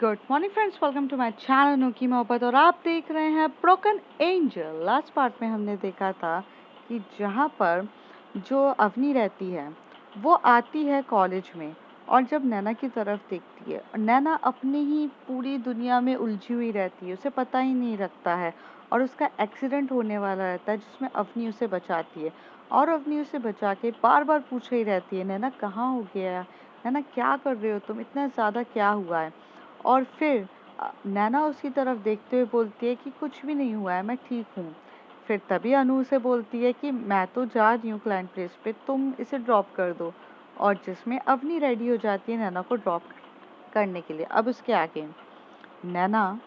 Good morning friends, welcome to my channel नुकी मोहब्बत। और आप देख रहे हैं ब्रोकन एंजल। लास्ट पार्ट में हमने देखा था कि जहाँ पर जो अवनी रहती है वो आती है कॉलेज में, और जब नैना की तरफ देखती है, नैना अपनी ही पूरी दुनिया में उलझी हुई रहती है, उसे पता ही नहीं लगता है। और उसका एक्सीडेंट होने वाला रहता है जिसमें अवनी उसे बचाती है, और अवनी उसे बचा के बार बार पूछ रही रहती है, नैना कहाँ हो गया, नैना क्या कर रहे हो तुम, इतना ज़्यादा क्या हुआ है। और फिर नैना उसकी तरफ देखते हुए बोलती है कि कुछ भी नहीं हुआ है, मैं ठीक हूँ। फिर तभी अनु उसे बोलती है कि मैं तो जा रही हूँ क्लाइंट प्लेस पे, तुम इसे ड्रॉप कर दो। और जिसमें अवनी रेडी हो जाती है नैना को ड्रॉप करने के लिए। अब उसके आगे, नैना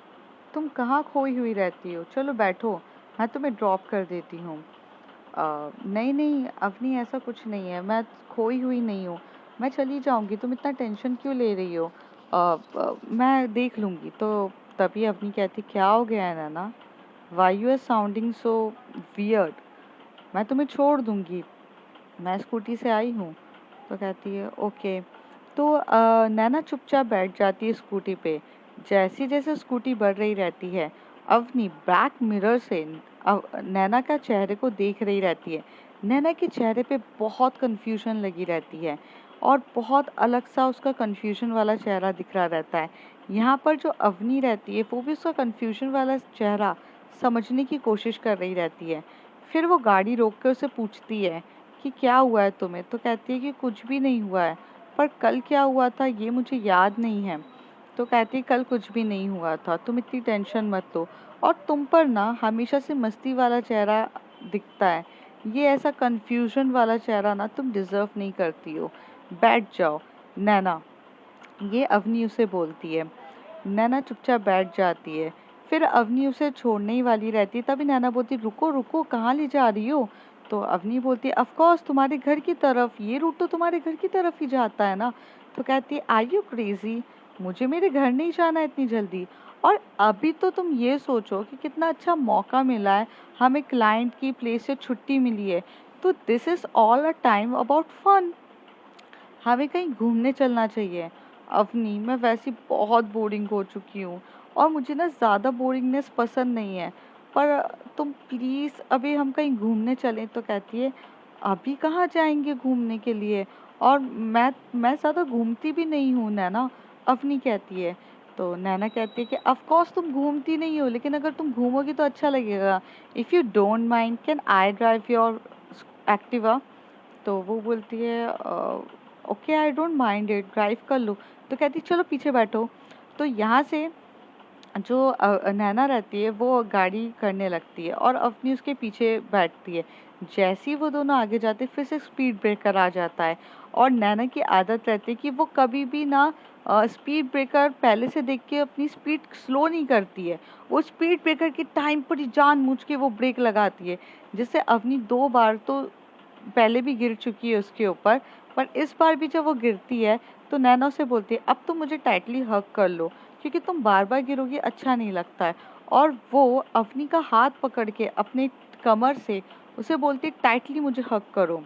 तुम कहाँ खोई हुई रहती हो, चलो बैठो, मैं तुम्हें ड्रॉप कर देती हूँ। नहीं नहीं अवनी, ऐसा कुछ नहीं है, मैं खोई हुई नहीं हूँ, मैं चली जाऊँगी, तुम इतना टेंशन क्यों ले रही हो, मैं देख लूँगी। तो तभी अवनी कहती, क्या हो गया है Naina, why you are sounding so weird, मैं तुम्हें छोड़ दूँगी, मैं स्कूटी से आई हूँ। तो कहती है ओके। तो नैना चुपचाप बैठ जाती है स्कूटी पे। जैसे जैसे स्कूटी बढ़ रही रहती है, अवनी बैक मिरर से नैना का चेहरे को देख रही रहती है। नैना के चेहरे पे बहुत कंफ्यूजन लगी रहती है, और बहुत अलग सा उसका कंफ्यूजन वाला चेहरा दिख रहा रहता है। यहाँ पर जो अवनी रहती है वो भी उसका कंफ्यूजन वाला चेहरा समझने की कोशिश कर रही रहती है। फिर वो गाड़ी रोक कर उसे पूछती है कि क्या हुआ है तुम्हें। तो कहती है कि कुछ भी नहीं हुआ है, पर कल क्या हुआ था ये मुझे याद नहीं है। तो कहती है कल कुछ भी नहीं हुआ था, तुम इतनी टेंशन मत लो, और तुम पर ना हमेशा से मस्ती वाला चेहरा दिखता है, ये ऐसा कंफ्यूजन वाला चेहरा ना तुम डिजर्व नहीं करती हो, बैठ जाओ। नैना, ये अवनी उसे बोलती है। नैना चुपचाप बैठ जाती है। फिर अवनी उसे छोड़ने ही वाली रहती है, तभी नैना बोलती, रुको रुको, कहाँ ले जा रही हो। तो अवनी बोलती है, ऑफ कोर्स तुम्हारे घर की तरफ, ये रूट तो तुम्हारे घर की तरफ ही जाता है ना। तो कहती है, आर यू क्रेजी, मुझे मेरे घर नहीं जाना है इतनी जल्दी। और अभी तो तुम ये सोचो कि कितना अच्छा मौका मिला है, हमें क्लाइंट की प्लेस से छुट्टी मिली है, तो this is all a time about fun, हमें कहीं घूमने चलना चाहिए। अवनी, मैं वैसे ही बहुत बोरिंग हो चुकी हूँ, और मुझे ना ज़्यादा बोरिंगनेस पसंद नहीं है, पर तुम प्लीज़ अभी हम कहीं घूमने चलें। तो कहती है, अभी कहाँ जाएंगे घूमने के लिए, और मैं ज़्यादा घूमती भी नहीं हूँ नैना, अवनी कहती है। तो नैना कहती है कि ऑफ कोर्स तुम घूमती नहीं हो, लेकिन अगर तुम घूमोगी तो अच्छा लगेगा। If you don't mind, can I drive your Activa. तो वो बोलती है, okay I don't mind it, drive कर लो। तो कहती चलो पीछे बैठो। तो यहाँ से जो नैना रहती है वो गाड़ी करने लगती है, और अपनी उसके पीछे बैठती है। जैसे ही वो दोनों आगे जाते फिर से स्पीड ब्रेकर आ जाता है, और नैना की आदत रहती है कि वो कभी भी ना स्पीड ब्रेकर पहले से देख के अपनी स्पीड स्लो नहीं करती है, वो स्पीड ब्रेकर के टाइम पर ही जानबूझ के वो ब्रेक लगाती है। जिससे अवनी 2 बार तो पहले भी गिर चुकी है उसके ऊपर, पर इस बार भी जब वो गिरती है तो नैना उसे बोलती है, अब तुम मुझे टाइटली हग कर लो, क्योंकि तुम बार बार गिरोगी अच्छा नहीं लगता है। और वो अवनी का हाथ पकड़ के अपने कमर से उसे बोलती है, टाइटली मुझे हग करो।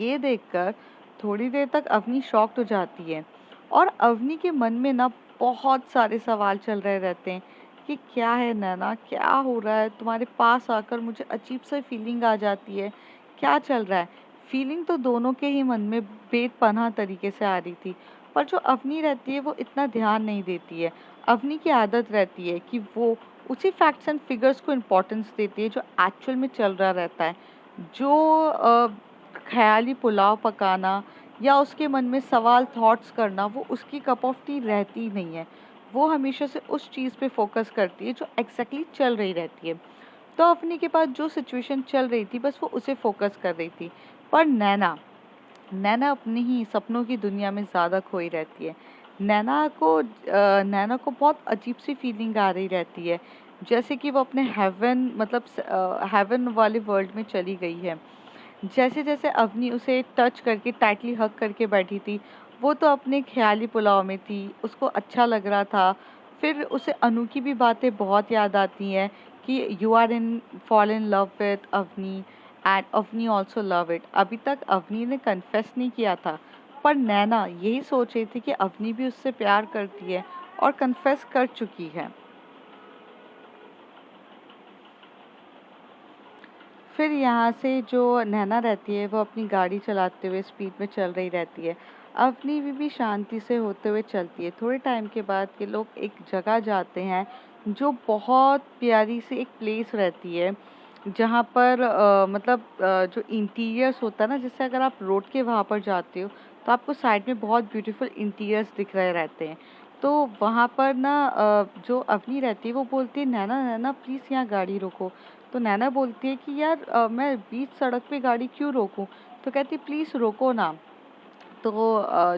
ये देखकर थोड़ी देर तक अवनी शॉक्ड हो जाती है, और अवनी के मन में ना बहुत सारे सवाल चल रहे रहते हैं कि क्या है नैना, क्या हो रहा है, तुम्हारे पास आकर मुझे अजीब सा फीलिंग आ जाती है, क्या चल रहा है। फीलिंग तो दोनों के ही मन में बेपनाह तरीके से आ रही थी, पर जो अवनी रहती है वो इतना ध्यान नहीं देती है। अवनी की आदत रहती है कि वो उसी फैक्ट्स एंड फिगर्स को इम्पोर्टेंस देती है जो एक्चुअल में चल रहा रहता है। जो ख़याली पुलाव पकाना या उसके मन में सवाल थॉट्स करना, वो उसकी कप ऑफ टी रहती ही नहीं है। वो हमेशा से उस चीज़ पे फोकस करती है जो एग्जैक्टली चल रही रहती है। तो अपनी के पास जो सिचुएशन चल रही थी बस वो उसे फोकस कर रही थी। पर नैना, नैना अपनी ही सपनों की दुनिया में ज़्यादा खोई रहती है। नैना को बहुत अजीब सी फीलिंग आ रही रहती है, जैसे कि वो अपने हेवन, मतलब हेवन वाले वर्ल्ड में चली गई है। जैसे जैसे अवनी उसे टच करके टाइटली हग करके बैठी थी, वो तो अपने ख्याली पुलाव में थी, उसको अच्छा लग रहा था। फिर उसे अनु की भी बातें बहुत याद आती हैं कि you are in fall in love with Avani and Avani also love it. अभी तक अवनी ने कन्फेस नहीं किया था, पर नैना यही सोच रही थी कि अवनी भी उससे प्यार करती है, और कन्फेस कर चुकी है। फिर यहाँ से जो नैना रहती है वो अपनी गाड़ी चलाते हुए स्पीड में चल रही रहती है। अवनी भी शांति से होते हुए चलती है। थोड़े टाइम के बाद ये लोग एक जगह जाते हैं जो बहुत प्यारी सी एक प्लेस रहती है, जहाँ पर जो इंटीरियर्स होता है ना, जैसे अगर आप रोड के वहाँ पर जाते हो तो आपको साइड में बहुत ब्यूटीफुल इंटीरियर्स दिख रहे रहते हैं। तो वहाँ पर ना जो अवनी रहती है वो बोलती है, नैना नैना प्लीज़ यहाँ गाड़ी रोको। तो नैना बोलती है कि यार मैं बीच सड़क पे गाड़ी क्यों रोकूं। तो कहती प्लीज़ रोको ना। तो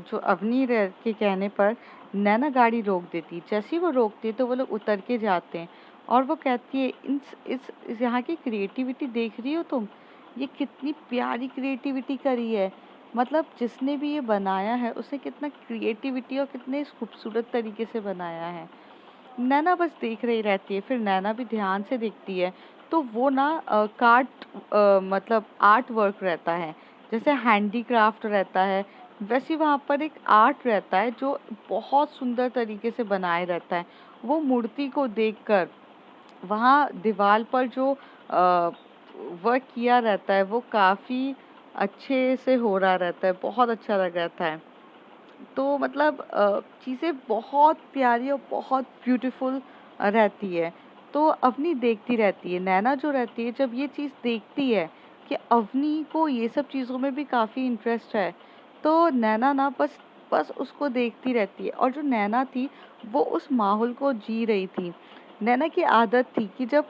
जो अवनी के कहने पर नैना गाड़ी रोक देती। जैसे ही वो रोकती है तो वो लोग उतर के जाते हैं और वो कहती है इस यहाँ की क्रिएटिविटी देख रही हो तुम, ये कितनी प्यारी क्रिएटिविटी करी है। मतलब जिसने भी ये बनाया है उसने कितना क्रिएटिविटी और कितने खूबसूरत तरीके से बनाया है। नैना बस देख रही रहती है। फिर नैना भी ध्यान से देखती है तो वो ना मतलब आर्ट वर्क रहता है, जैसे हैंडीक्राफ्ट रहता है वैसे वहाँ पर एक आर्ट रहता है जो बहुत सुंदर तरीके से बनाए रहता है। वो मूर्ति को देखकर वहाँ दीवार पर जो वर्क किया रहता है वो काफ़ी अच्छे से हो रहा रहता है, बहुत अच्छा लग रहता है। तो मतलब चीज़ें बहुत प्यारी और बहुत ब्यूटीफुल रहती है। तो अवनी देखती रहती है। नैना जो रहती है जब ये चीज़ देखती है कि अवनी को ये सब चीज़ों में भी काफ़ी इंटरेस्ट है, तो नैना ना बस बस उसको देखती रहती है। और जो नैना थी वो उस माहौल को जी रही थी। नैना की आदत थी कि जब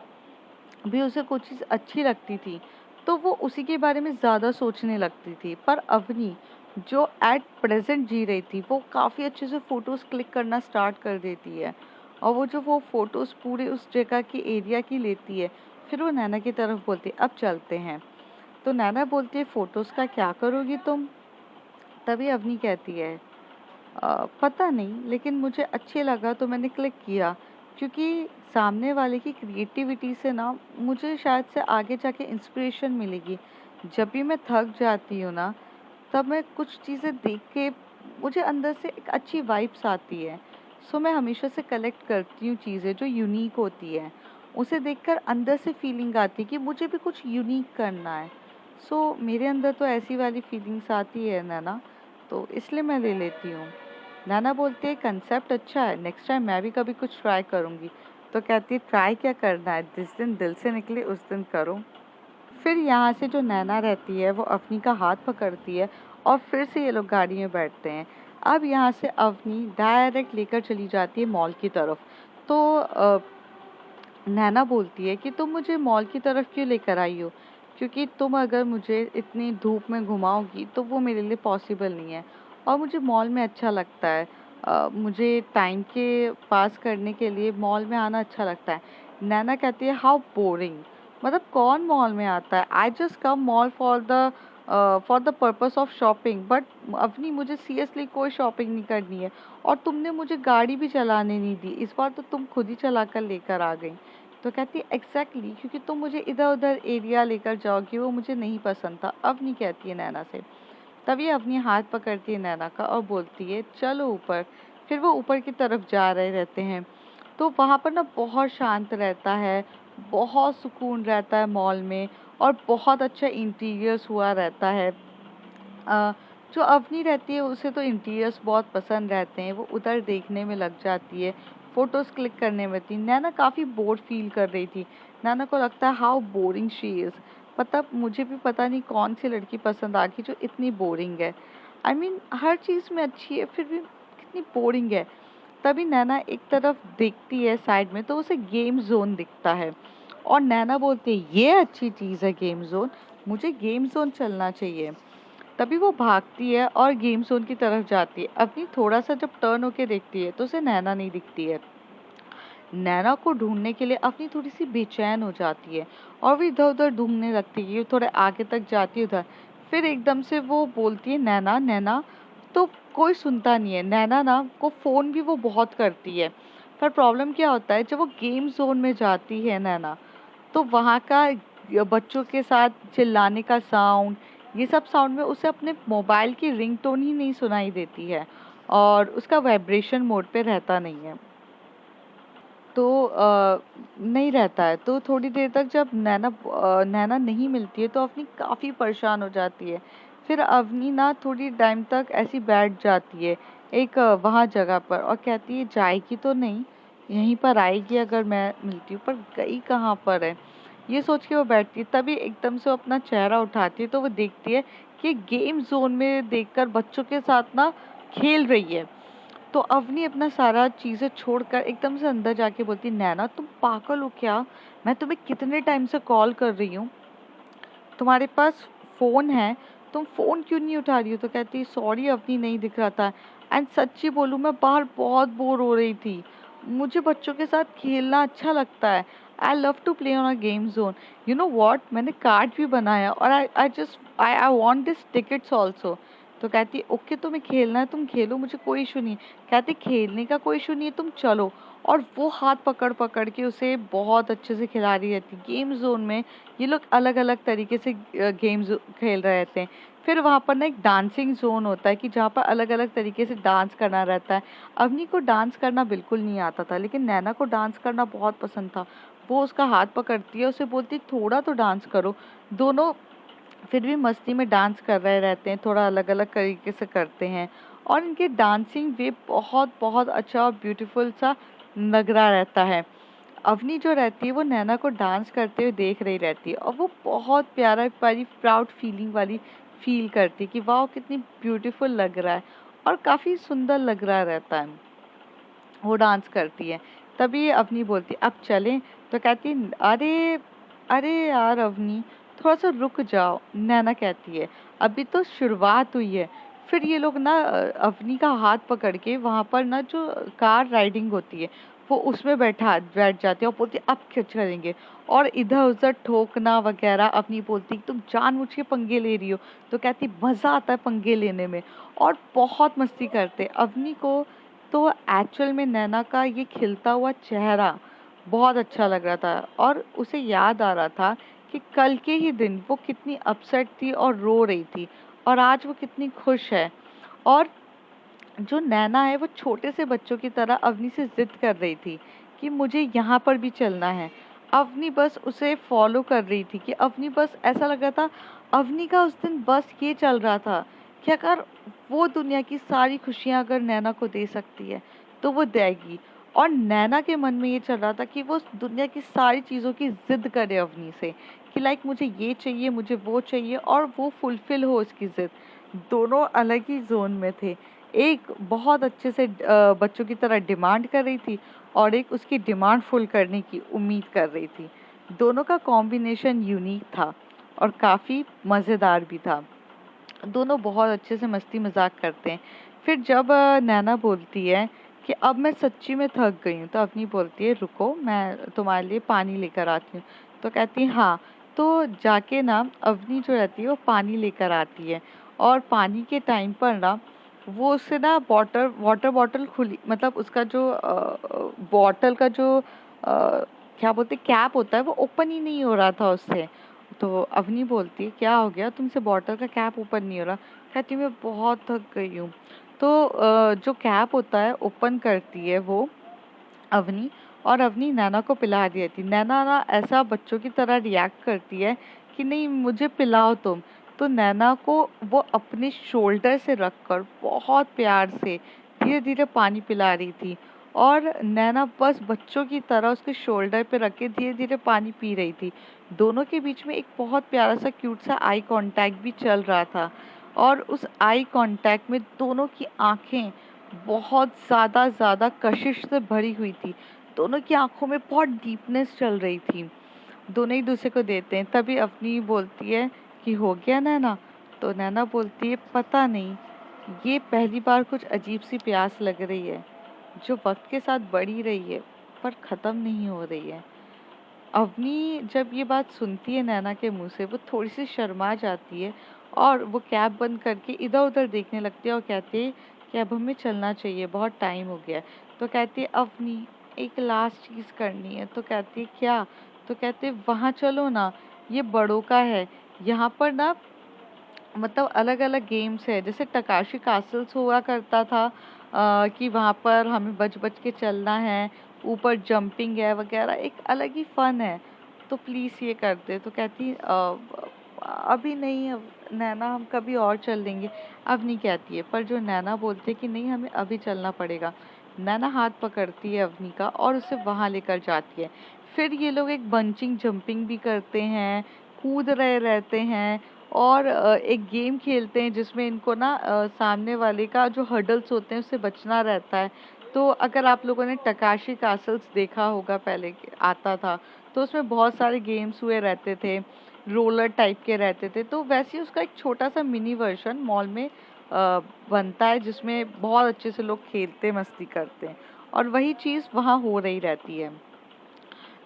भी उसे कुछ चीज़ अच्छी लगती थी तो वो उसी के बारे में ज़्यादा सोचने लगती थी। पर अवनी जो एट प्रेजेंट जी रही थी वो काफ़ी अच्छे से फ़ोटोज़ क्लिक करना स्टार्ट कर देती है। और वो फ़ोटोज़ पूरे उस जगह की एरिया की लेती है। फिर वो नैना की तरफ बोलती है अब चलते हैं। तो नैना बोलती है फ़ोटोज़ का क्या करोगी तुम। तभी अवनी कहती है पता नहीं, लेकिन मुझे अच्छे लगा तो मैंने क्लिक किया, क्योंकि सामने वाले की क्रिएटिविटी से ना मुझे शायद से आगे जाके इंस्पिरेशन मिलेगी। जब भी मैं थक जाती हूँ ना, तब मैं कुछ चीज़ें देख के मुझे अंदर से एक अच्छी वाइब्स आती है। सो मैं हमेशा से कलेक्ट करती हूँ चीज़ें जो यूनिक होती है। उसे देखकर अंदर से फीलिंग आती है कि मुझे भी कुछ यूनिक करना है। सो मेरे अंदर तो ऐसी वाली फीलिंग्स आती है ना, तो इसलिए मैं ले लेती हूँ। नाना बोलती है कंसेप्ट अच्छा है, नेक्स्ट टाइम मैं भी कभी कुछ ट्राई करूँगी। तो कहती है ट्राई क्या करना है, जिस दिन दिल से निकले उस दिन करो। फिर यहाँ से जो नैना रहती है वो अवनी का हाथ पकड़ती है और फिर से ये लोग गाड़ी में बैठते हैं। अब यहाँ से अवनी डायरेक्ट लेकर चली जाती है मॉल की तरफ। तो नैना बोलती है कि तुम मुझे मॉल की तरफ क्यों लेकर आई हो, क्योंकि तुम अगर मुझे इतनी धूप में घुमाओगी तो वो मेरे लिए पॉसिबल नहीं है और मुझे मॉल में अच्छा लगता है। मुझे टाइम के पास करने के लिए मॉल में आना अच्छा लगता है। नैना कहती है हाउ बोरिंग, मतलब कौन मॉल में आता है, I just come mall for the purpose of shopping. But अपनी मुझे सीरियसली कोई शॉपिंग नहीं करनी है और तुमने मुझे गाड़ी भी चलाने नहीं दी, इस बार तो तुम खुद ही चला कर लेकर आ गई। तो कहती है एग्जैक्टली, क्योंकि तुम मुझे इधर उधर एरिया लेकर जाओगी वो मुझे नहीं पसंद था। अब नहीं कहती है नैना से। तभी अपनी हाथ पकड़ती है नैना का और बोलती है चलो ऊपर। फिर वो ऊपर की तरफ जा रहे रहते हैं। तो वहाँ पर ना बहुत शांत रहता है, बहुत सुकून रहता है मॉल में और बहुत अच्छा इंटीरियर्स हुआ रहता है। अ, जो अवनी रहती है उसे तो इंटीरियर्स बहुत पसंद रहते हैं, वो उधर देखने में लग जाती है, फोटोज क्लिक करने में थी। नैना काफ़ी बोर फील कर रही थी। नैना को लगता है हाउ बोरिंग शी इज़, मतलब मुझे भी पता नहीं कौन सी लड़की पसंद आ गई जो इतनी बोरिंग है। आई मीन हर चीज़ में अच्छी है फिर भी कितनी बोरिंग है। तभी नैना एक तरफ देखती है साइड में तो उसे गेम जोन दिखता है और नैना बोलती है ये अच्छी चीज़ है गेम जोन, मुझे गेम जोन चलना चाहिए। तभी वो भागती है और गेम जोन की तरफ जाती है। अपनी थोड़ा सा जब टर्न होके देखती है तो उसे नैना नहीं दिखती है। नैना को ढूंढने के लिए अपनी थोड़ी सी बेचैन हो जाती है और वो इधर उधर ढूंढने लगती है, थोड़े आगे तक जाती है उधर। फिर एकदम से वो बोलती है नैना नैना, तो कोई सुनता नहीं है। नैना ना को फोन भी वो बहुत करती है, पर प्रॉब्लम क्या होता है जब वो गेम जोन में जाती है नैना, तो वहाँ का बच्चों के साथ चिल्लाने का साउंड, ये सब साउंड में उसे अपने मोबाइल की रिंगटोन ही नहीं सुनाई देती है। और उसका वाइब्रेशन मोड पे रहता नहीं है, तो नहीं रहता है। तो थोड़ी देर तक जब नैना नहीं मिलती है तो अवनी काफ़ी परेशान हो जाती है। फिर अवनी ना थोड़ी टाइम तक ऐसी बैठ जाती है एक वहाँ जगह पर और कहती है जाएगी तो नहीं, यहीं पर आएगी अगर मैं मिलती हूँ, पर गई कहाँ पर है, ये सोच के वो बैठती है। तभी एकदम से वो अपना चेहरा उठाती है तो वो देखती है कि गेम जोन में देखकर बच्चों के साथ ना खेल रही है। तो अवनी अपना सारा चीज़ें छोड़कर एकदम से अंदर जाके बोलती, नैना तुम पागल हो क्या? मैं तुम्हें कितने टाइम से कॉल कर रही हूँ, तुम्हारे पास फ़ोन है, तुम फ़ोन क्यों नहीं उठा रही हो? तो कहती सॉरी अवनी, नहीं दिख रहा था। एंड सच्ची बोलूँ, मैं बाहर बहुत बोर हो रही थी, मुझे बच्चों के साथ खेलना अच्छा लगता है। I love to play on a game zone, you know what, मैंने कार्ड भी बनाया और I want this tickets also. तो कहती ओके, तुम्हें खेलना है तुम खेलो, मुझे कोई इशू नहीं है। कहती खेलने का कोई इशू नहीं है, तुम चलो। और वो हाथ पकड़ पकड़ के उसे बहुत अच्छे से खिला रही रहती गेम जोन में। ये लोग अलग अलग तरीके से गेम्स खेल रहे थे। फिर वहाँ पर ना एक डांसिंग जोन होता है कि जहाँ पर अलग अलग तरीके से डांस करना रहता है। अवनी को डांस करना बिल्कुल नहीं आता था, लेकिन नैना को डांस करना बहुत पसंद था। वो उसका हाथ पकड़ती है, उसे बोलती थोड़ा तो डांस करो। दोनों फिर भी मस्ती में डांस कर रहे रहते हैं, थोड़ा अलग अलग तरीके से करते हैं। और इनके डांसिंग वे बहुत बहुत अच्छा और ब्यूटीफुल सा लग रहा रहता है। अवनी जो रहती है वो नैना को डांस करते हुए देख रही रहती है और वो बहुत प्यारा वाली प्राउड फीलिंग वाली फील करती है कि वाह कितनी ब्यूटीफुल लग रहा है और काफ़ी सुंदर लग रहा रहता है। वो डांस करती है। तभी अवनी बोलती अब चलें? तो कहती अरे अरे यार अवनी, थोड़ा सा रुक जाओ। नैना कहती है अभी तो शुरुआत हुई है। फिर ये लोग ना अवनी का हाथ पकड़ के वहां पर ना जो कार राइडिंग होती है वो उसमें बैठ जाते हैं और बोलती अब क्या करेंगे। और इधर उधर ठोकना वगैरह। अवनी बोलती तुम जानबूझ के पंगे ले रही हो। तो कहती मजा आता है पंगे लेने में। और बहुत मस्ती करते अवनी को। तो एक्चुअल में नैना का ये खिलता हुआ चेहरा बहुत अच्छा लग रहा था और उसे याद आ रहा था कि कल के ही दिन वो कितनी अपसेट थी और रो रही थी और आज वो कितनी खुश है। और जो नैना है वो छोटे से बच्चों की तरह अवनी से जिद कर रही थी कि मुझे यहाँ पर भी चलना है। अवनी बस उसे फॉलो कर रही थी कि अवनी बस ऐसा लग रहा था अवनी का उस दिन बस ये चल रहा था कि अगर वो दुनिया की सारी खुशियाँ अगर नैना को दे सकती है तो वो देगी। और नैना के मन में ये चल रहा था कि वो उस दुनिया की सारी चीज़ों की जिद करे अवनी से कि लाइक मुझे ये चाहिए, मुझे वो चाहिए और वो फुलफिल हो उसकी जिद। दोनों अलग ही जोन में थे। एक बहुत अच्छे से बच्चों की तरह डिमांड कर रही थी और एक उसकी डिमांड फुल करने की उम्मीद कर रही थी। दोनों का कॉम्बिनेशन यूनिक था और काफ़ी मज़ेदार भी था। दोनों बहुत अच्छे से मस्ती मजाक करते हैं। फिर जब नैना बोलती है कि अब मैं सच्ची में थक गई हूँ, तो अवनी बोलती है रुको मैं तुम्हारे लिए पानी लेकर आती हूँ। तो कहती है हाँ। तो जाके ना अवनी जो रहती है वो पानी लेकर आती है और पानी के टाइम पर ना वो उससे ना वाटर बॉटल खुली, मतलब उसका जो बॉटल का जो क्या बोलते कैप होता है वो ओपन ही नहीं हो रहा था उससे। तो अवनी बोलती है क्या हो गया तुमसे, बॉटल का कैप ओपन नहीं हो रहा? कहती मैं बहुत थक गई हूँ। तो जो कैप होता है ओपन करती है वो अवनी और अवनी नैना को पिला दी थी। नैना ना ऐसा बच्चों की तरह रिएक्ट करती है कि नहीं मुझे पिलाओ तुम। तो नैना को वो अपने शोल्डर से रखकर बहुत प्यार से धीरे धीरे पानी पिला रही थी और नैना बस बच्चों की तरह उसके शोल्डर पे रख के धीरे धीरे पानी पी रही थी। दोनों के बीच में एक बहुत प्यारा सा क्यूट सा आई कांटेक्ट भी चल रहा था और उस आई कांटेक्ट में दोनों की आंखें बहुत ज़्यादा ज़्यादा कशिश से भरी हुई थी। दोनों की आंखों में बहुत डीपनेस चल रही थी। दोनों एक दूसरे को देते हैं। तभी अवनी बोलती है कि हो गया नैना? तो नैना बोलती है पता नहीं, ये पहली बार कुछ अजीब सी प्यास लग रही है जो वक्त के साथ बढ़ी रही है पर ख़त्म नहीं हो रही है। अवनी जब ये बात सुनती है नैना के मुंह से वो थोड़ी सी शर्मा जाती है और वो कैब बंद करके इधर उधर देखने लगती है और कहती है कि अब हमें चलना चाहिए, बहुत टाइम हो गया है। तो कहती है अवनी एक लास्ट चीज़ करनी है। तो कहती है क्या? तो कहते हैं वहाँ चलो ना, ये बड़ों का है। यहाँ पर ना मतलब अलग अलग गेम्स है, जैसे टकाशी कासल्स हुआ करता था कि वहाँ पर हमें बच बच के चलना है, ऊपर जंपिंग है वगैरह, एक अलग ही फन है, तो प्लीज़ ये कर दे। तो कहती अभी नहीं, अब नैना हम कभी और चल लेंगे। अवनी कहती है, पर जो नैना बोलती है कि नहीं हमें अभी चलना पड़ेगा। नैना हाथ पकड़ती है अवनी का और उसे वहाँ लेकर जाती है। फिर ये लोग एक बंचिंग जंपिंग भी करते हैं, कूद रहे रहते हैं और एक गेम खेलते हैं जिसमें इनको ना सामने वाले का जो हर्डल्स होते हैं उससे बचना रहता है। तो अगर आप लोगों ने टकाशी कासल्स देखा होगा पहले आता था, तो उसमें बहुत सारे गेम्स हुए रहते थे, रोलर टाइप के रहते थे। तो वैसे ही उसका एक छोटा सा मिनी वर्जन मॉल में बनता है जिसमें बहुत अच्छे से लोग खेलते मस्ती करते हैं, और वही चीज़ वहाँ हो रही रहती है।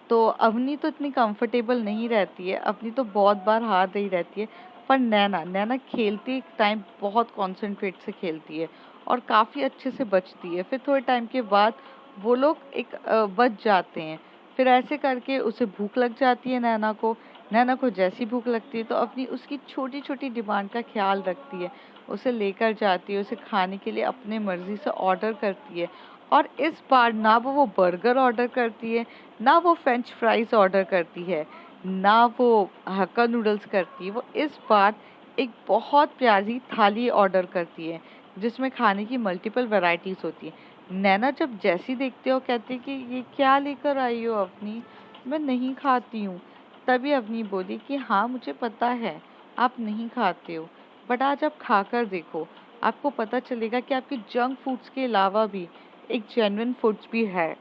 तो अवनी तो इतनी कंफर्टेबल नहीं रहती है, अवनी तो बहुत बार हार रही रहती है। पर नैना नैना खेलती टाइम बहुत कॉन्सेंट्रेट से खेलती है और काफ़ी अच्छे से बचती है। फिर थोड़े टाइम के बाद वो लोग एक बच जाते हैं। फिर ऐसे करके उसे भूख लग जाती है नैना को। नैना को जैसी भूख लगती है तो अपनी उसकी छोटी छोटी डिमांड का ख्याल रखती है, उसे लेकर जाती है, उसे खाने के लिए अपने मर्जी से ऑर्डर करती है। और इस बार ना वो बर्गर ऑर्डर करती है, ना वो फ्रेंच फ्राइज ऑर्डर करती है, ना वो हक्का नूडल्स करती है। वो इस बार एक बहुत प्यारी थाली ऑर्डर करती है जिसमें खाने की मल्टीपल वैरायटीज होती है। नैना जब जैसी देखती हो कहती है कि ये क्या लेकर आई हो अपनी, मैं नहीं खाती हूँ। तभी अवनी बोली कि हाँ मुझे पता है आप नहीं खाते हो, बट आज आप खाकर देखो, आपको पता चलेगा कि आपके जंक फूड्स के अलावा भी एक जेन्युइन फूड्स भी है,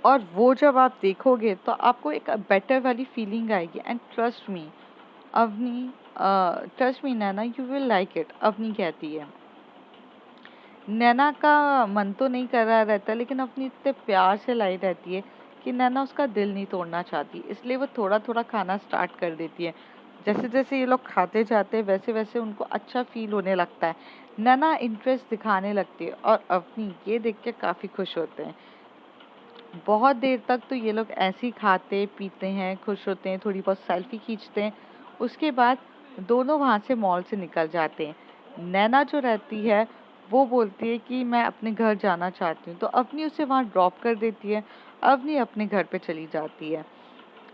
और वो जब आप देखोगे तो आपको एक बेटर वाली फीलिंग आएगी। And trust me Avani, trust me Naina, you will like it, Avani कहती है। नैना का मन तो नहीं कर रहा रहता, लेकिन अपनी इतने प्यार से लाई रहती है कि नैना उसका दिल नहीं तोड़ना चाहती, इसलिए वो थोड़ा थोड़ा खाना स्टार्ट कर देती है। जैसे जैसे ये लोग खाते जाते हैं वैसे वैसे उनको अच्छा फील होने लगता है। नैना इंटरेस्ट दिखाने लगती है और अपनी ये देख के काफ़ी खुश होते हैं। बहुत देर तक तो ये लोग ऐसे ही खाते पीते हैं, खुश होते हैं, थोड़ी बहुत सेल्फी खींचते हैं। उसके बाद दोनों वहाँ से मॉल से निकल जाते हैं। नैना जो रहती है वो बोलती है कि मैं अपने घर जाना चाहती हूँ, तो अवनी उसे वहाँ ड्रॉप कर देती है। अवनी अपने घर पे चली जाती है।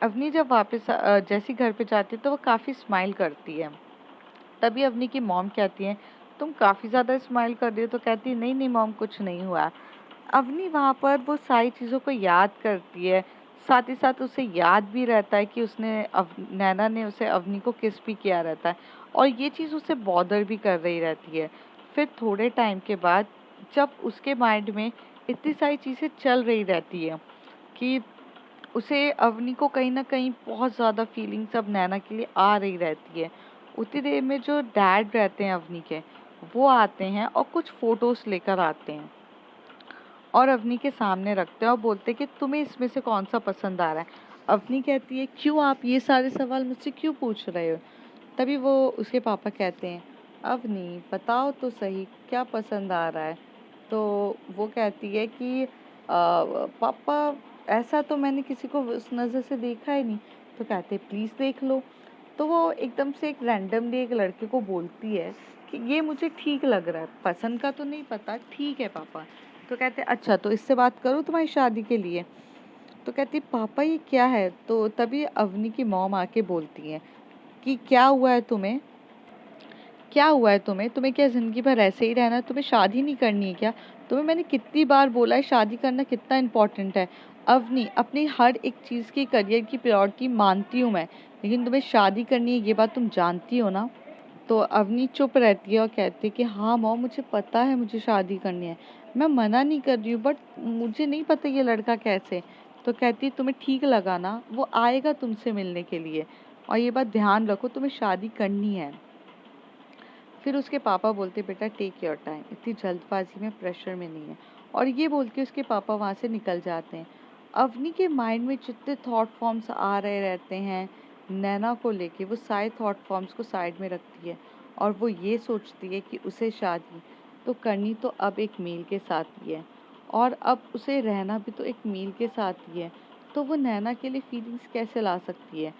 अवनी जब वापस जैसी घर पे जाती है तो वो काफ़ी स्माइल करती है। तभी अवनी की मॉम कहती है, तुम काफ़ी ज़्यादा स्माइल कर रही हो। तो कहती है, नहीं नहीं मॉम कुछ नहीं हुआ। अवनी वहाँ पर वो सारी चीज़ों को याद करती है, साथ ही साथ उसे याद भी रहता है कि उसने नैना ने उसे अवनी को किस भी किया रहता है, और ये चीज़ उसे बॉदर भी कर रही रहती है। फिर थोड़े टाइम के बाद जब उसके माइंड में इतनी सारी चीज़ें चल रही रहती है कि उसे अवनी को कहीं न कहीं बहुत ज़्यादा फीलिंग्स अब नैना के लिए आ रही रहती है। उतनी देर में जो डैड रहते हैं अवनी के, वो आते हैं और कुछ फ़ोटोज़ लेकर आते हैं और अवनी के सामने रखते हैं और बोलते हैं कि तुम्हें इसमें से कौन-सा पसंद आ रहा है? अवनी कहती है, क्यों आप ये सारे सवाल मुझसे क्यों पूछ रहे हो? तभी वो उसके पापा कहते हैं, अवनी बताओ तो सही क्या पसंद आ रहा है? तो वो कहती है कि पापा ऐसा तो मैंने किसी को उस नज़र से देखा ही नहीं। तो कहते हैं प्लीज़ देख लो। तो वो एकदम से एक रैंडमली एक लड़के को बोलती है कि ये मुझे ठीक लग रहा है, पसंद का तो नहीं पता, ठीक है पापा। तो कहते हैं अच्छा तो इससे बात करूँ तुम्हारी शादी के लिए? तो कहती है पापा ये क्या है? तो तभी अवनी की मॉम आके बोलती है कि क्या हुआ है तुम्हें? क्या हुआ है तुम्हें? तुम्हें क्या ज़िंदगी भर ऐसे ही रहना है? तुम्हें शादी नहीं करनी है क्या? तुम्हें मैंने कितनी बार बोला है शादी करना कितना इम्पोर्टेंट है। अवनी अपनी हर एक चीज़ की करियर की प्रायोरिटी मानती हूँ मैं, लेकिन तुम्हें शादी करनी है ये बात तुम जानती हो ना? तो अवनी चुप रहती है और कहती है कि हाँ मॉम मुझे पता है मुझे शादी करनी है, मैं मना नहीं कर रही हूँ, बट मुझे नहीं पता ये लड़का कैसे। तो कहती है तुम्हें ठीक लगा ना, वो आएगा तुमसे मिलने के लिए, और ये बात ध्यान रखो तुम्हें शादी करनी है। फिर उसके पापा बोलते बेटा टेक योर टाइम, इतनी जल्दबाजी में प्रेशर में नहीं है, और ये बोल के उसके पापा वहाँ से निकल जाते हैं। अवनी के माइंड में जितने थॉट फॉर्म्स आ रहे रहते हैं नैना को लेके, वो सारे थॉट फॉर्म्स को साइड में रखती है और वो ये सोचती है कि उसे शादी तो करनी तो अब एक मेल के साथ ही है, और अब उसे रहना भी तो एक मेल के साथ ही है। तो वो नैना के लिए फीलिंग्स कैसे ला सकती है?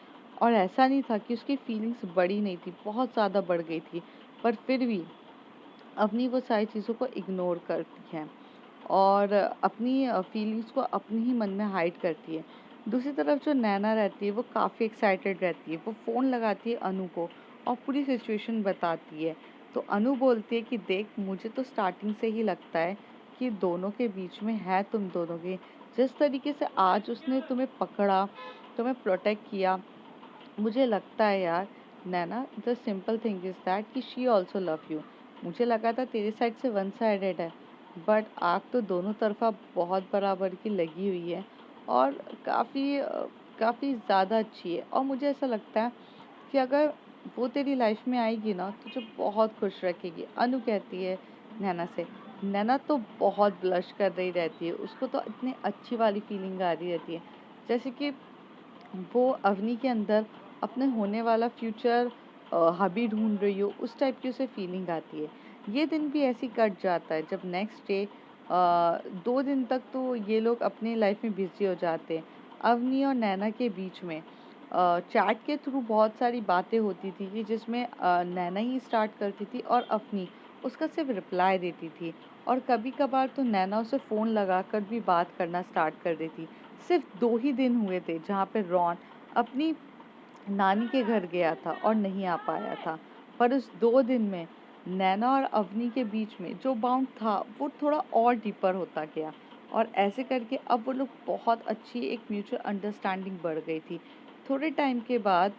और ऐसा नहीं था कि उसकी फीलिंग्स बढ़ी नहीं थी, बहुत ज़्यादा बढ़ गई थी, पर फिर भी अपनी वो सारी चीज़ों को इग्नोर करती है और अपनी फीलिंग्स को अपने ही मन में हाइड करती है। दूसरी तरफ जो नैना रहती है वो काफ़ी एक्साइटेड रहती है। वो फ़ोन लगाती है अनु को और पूरी सिचुएशन बताती है। तो अनु बोलती है कि देख, मुझे तो स्टार्टिंग से ही लगता है कि दोनों के बीच में है तुम दोनों के। जिस तरीके से आज उसने तुम्हें पकड़ा, तुम्हें प्रोटेक्ट किया, मुझे लगता है यार Naina, the simple thing is that कि शी ऑल्सो लव यू। मुझे लगा था तेरे साइड से वन साइडेड है, बट आग तो दोनों तरफा बहुत बराबर की लगी हुई है और काफ़ी ज़्यादा अच्छी है। और मुझे ऐसा लगता है कि अगर वो तेरी लाइफ में आएगी ना, तुझे बहुत खुश रखेगी। अनु कहती है नैना से। नैना तो बहुत ब्लश कर रही रहती है, उसको तो इतनी अच्छी वाली फीलिंग आ रही रहती है, जैसे कि वो अवनी के अंदर अपने होने वाला फ्यूचर हबी ढूंढ रही हो, उस टाइप की उसे फीलिंग आती है। ये दिन भी ऐसे ही कट जाता है जब नेक्स्ट डे 2 दिन तक तो ये लोग अपनी लाइफ में बिजी हो जाते हैं। अवनी और नैना के बीच में चैट के थ्रू बहुत सारी बातें होती थी कि जिसमें नैना ही स्टार्ट करती थी और अवनी उसका सिर्फ रिप्लाई देती थी। और कभी कभार तो नैना उसे फ़ोन लगाकर भी बात करना स्टार्ट कर देती। सिर्फ 2 ही दिन हुए थे जहाँ पे रॉन अपनी नानी के घर गया था और नहीं आ पाया था, पर उस 2 दिन में नैना और अवनी के बीच में जो बाउंड था वो थोड़ा और डीपर होता गया और ऐसे करके अब वो लोग बहुत अच्छी एक म्यूचुअल अंडरस्टैंडिंग बढ़ गई थी। थोड़े टाइम के बाद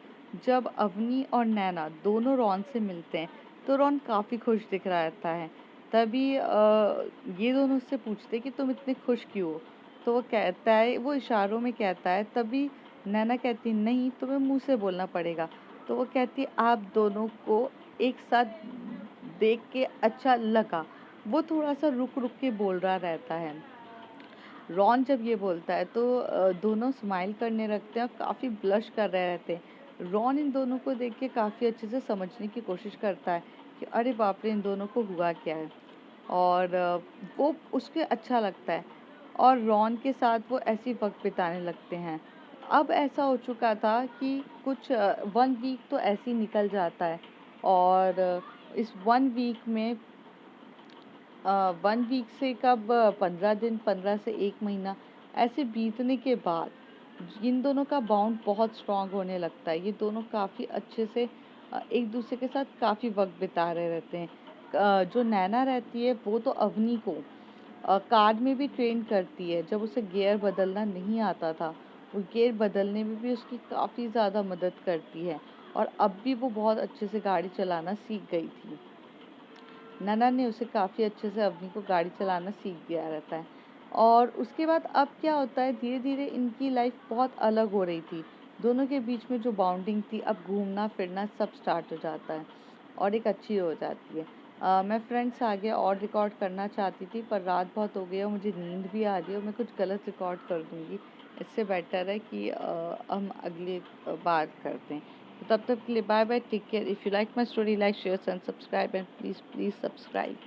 जब अवनी और नैना दोनों रॉन से मिलते हैं तो रॉन काफ़ी खुश दिख रहा रहता है। तभी ये दोनों उससे पूछते कि तुम इतने खुश क्यों हो? तो वो कहता है, वो इशारों में कहता है। तभी नैना कहती नहीं, तुम्हें मुंह से बोलना पड़ेगा। तो वो कहती आप दोनों को एक साथ देख के अच्छा लगा। वो थोड़ा सा रुक रुक के बोल रहा रहता है। रॉन जब ये बोलता है तो दोनों स्माइल करने लगते हैं और काफ़ी ब्लश कर रहे रहते हैं। रॉन इन दोनों को देख के काफ़ी अच्छे से समझने की कोशिश करता है कि अरे बाप रे, इन दोनों को हुआ क्या है। और वो उसके अच्छा लगता है और रॉन के साथ वो ऐसे ही वक्त बिताने लगते हैं। अब ऐसा हो चुका था कि कुछ 1 वीक तो ऐसे ही निकल जाता है और इस 1 वीक में 1 वीक से कब 15 दिन, 15 से 1 महीना ऐसे बीतने के बाद इन दोनों का बॉन्ड बहुत स्ट्रांग होने लगता है। ये दोनों काफ़ी अच्छे से एक दूसरे के साथ काफ़ी वक्त बिता रहे रहते हैं। जो नैना रहती है वो तो अवनी को कार में भी ट्रेन करती है। जब उसे गियर बदलना नहीं आता था, वो गियर बदलने में भी उसकी काफ़ी ज़्यादा मदद करती है और अब भी वो बहुत अच्छे से गाड़ी चलाना सीख गई थी। नैना ने उसे काफ़ी अच्छे से अवनी को गाड़ी चलाना सीख दिया रहता है। और उसके बाद अब क्या होता है, धीरे धीरे इनकी लाइफ बहुत अलग हो रही थी। दोनों के बीच में जो बाउंडिंग थी, अब घूमना फिरना सब स्टार्ट हो जाता है और एक अच्छी हो जाती है। मैं फ्रेंड्स आगे और रिकॉर्ड करना चाहती थी, पर रात बहुत हो गई है और मुझे नींद भी आ रही है और मैं कुछ गलत रिकॉर्ड कर दूँगी। इससे बेटर है कि हम अगली बार करते हैं। So, तब तक के लिए bye bye, take care. If you like my story, like share and subscribe, and please please subscribe.